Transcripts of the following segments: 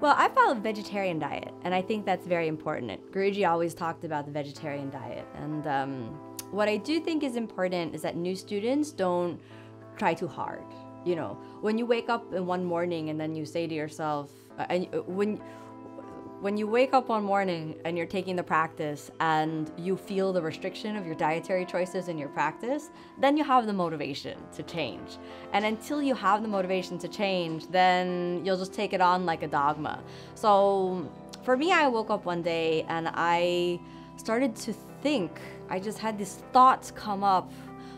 Well, I follow a vegetarian diet, and I think that's very important. Guruji always talked about the vegetarian diet, and what I do think is important is that new students don't try too hard. You know, when you wake up in one morning and then you say to yourself, when you wake up one morning and you're taking the practice and you feel the restriction of your dietary choices in your practice, then you have the motivation to change. And until you have the motivation to change, then you'll just take it on like a dogma. So for me, I woke up one day and I started to think, I just had these thoughts come up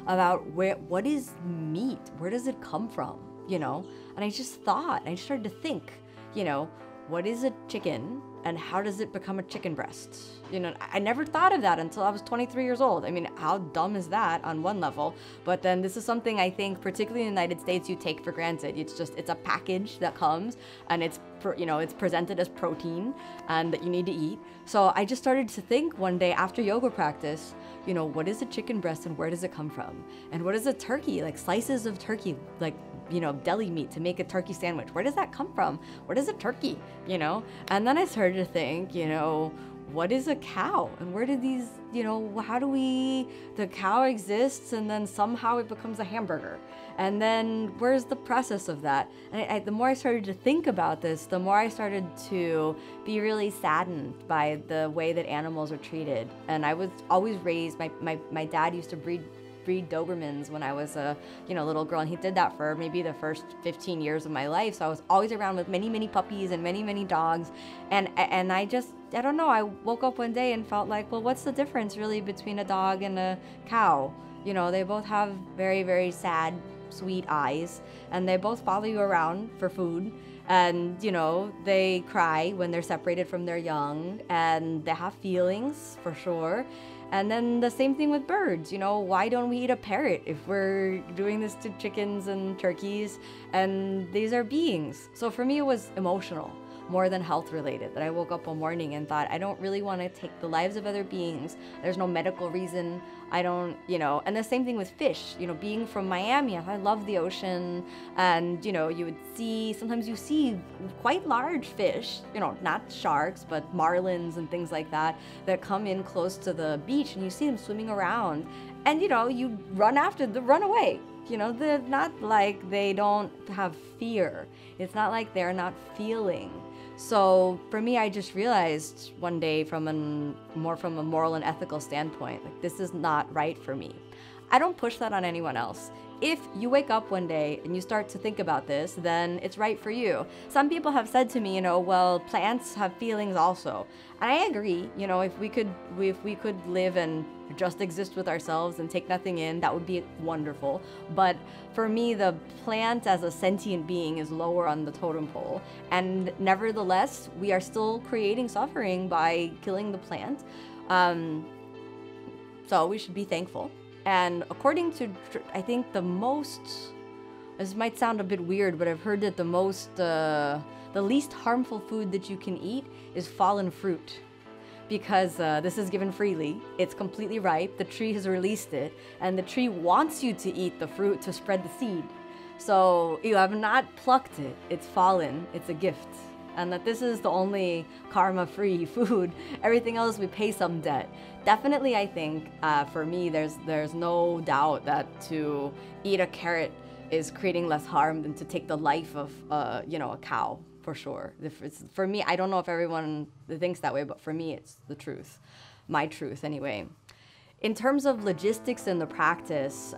about what is meat? Where does it come from? You know? And I just thought, I started to think, you know, what is a chicken and how does it become a chicken breast? You know, I never thought of that until I was 23 years old. I mean, how dumb is that on one level? But then this is something I think, particularly in the United States, you take for granted. It's a package that comes and it's presented as protein and that you need to eat. So I just started to think one day after yoga practice, you know, what is a chicken breast and where does it come from? And what is a turkey? Like slices of turkey, like, you know, deli meat to make a turkey sandwich. Where does that come from? What is a turkey? You know? And then I started to think, you know, what is a cow? And where did these, you know, the cow exists and then somehow it becomes a hamburger. And then where's the process of that? And the more I started to think about this, the more I started to be really saddened by the way that animals are treated. And I was always raised, my dad used to breed Dobermans when I was a little girl, and he did that for maybe the first 15 years of my life. So I was always around with many puppies and many dogs, and I don't know, I woke up one day and felt like, well, what's the difference really between a dog and a cow? You know, they both have very sad, sweet eyes, and they both follow you around for food. And, you know, they cry when they're separated from their young, and they have feelings for sure. And then the same thing with birds, you know, why don't we eat a parrot if we're doing this to chickens and turkeys? And these are beings. So for me, it was emotional more than health related, that I woke up one morning and thought, I don't really want to take the lives of other beings. There's no medical reason. I don't, you know, and the same thing with fish, you know, being from Miami, I love the ocean, and, you know, sometimes you see quite large fish, you know, not sharks, but marlins and things like that come in close to the beach, and you see them swimming around, and, you know, you run away. You know, they're not like they don't have fear. It's not like they're not feeling. So for me, I just realized one day from a moral and ethical standpoint, like, this is not right for me. I don't push that on anyone else. If you wake up one day and you start to think about this, then it's right for you. Some people have said to me, you know, well, plants have feelings also. And I agree, you know, if we could live and just exist with ourselves and take nothing in, that would be wonderful. But for me, the plant as a sentient being is lower on the totem pole. And nevertheless, we are still creating suffering by killing the plant. So we should be thankful. And according to, I think this might sound a bit weird, but I've heard that the least harmful food that you can eat is fallen fruit. Because this is given freely, it's completely ripe, the tree has released it, and the tree wants you to eat the fruit to spread the seed. So you have not plucked it, it's fallen, it's a gift. And that this is the only karma-free food. Everything else, we pay some debt. Definitely, I think, for me, there's no doubt that to eat a carrot is creating less harm than to take the life of, you know, a cow, for sure. For me, I don't know if everyone thinks that way, but for me, it's the truth. My truth, anyway. In terms of logistics in the practice,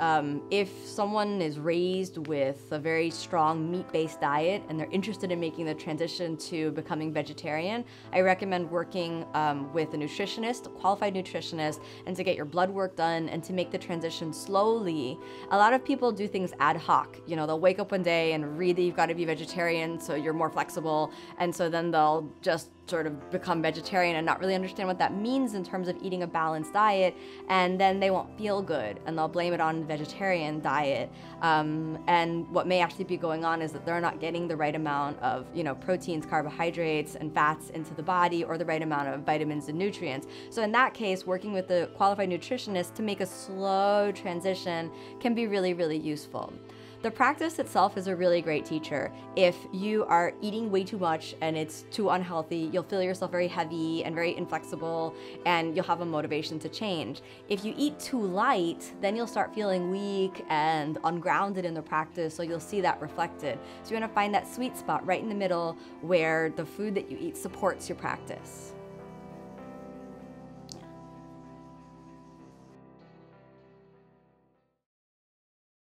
if someone is raised with a very strong meat-based diet and they're interested in making the transition to becoming vegetarian, I recommend working with a nutritionist, a qualified nutritionist, and to get your blood work done and to make the transition slowly. A lot of people do things ad hoc. You know, they'll wake up one day and read that you've got to be vegetarian so you're more flexible, and so then they'll just sort of become vegetarian and not really understand what that means in terms of eating a balanced diet, and then they won't feel good and they'll blame it on the vegetarian diet. And what may actually be going on is that they're not getting the right amount of, you know, proteins, carbohydrates, and fats into the body, or the right amount of vitamins and nutrients. So in that case, working with a qualified nutritionist to make a slow transition can be really, really useful. The practice itself is a really great teacher. If you are eating way too much and it's too unhealthy, you'll feel yourself very heavy and very inflexible, and you'll have a motivation to change. If you eat too light, then you'll start feeling weak and ungrounded in the practice, so you'll see that reflected. So you want to find that sweet spot right in the middle where the food that you eat supports your practice.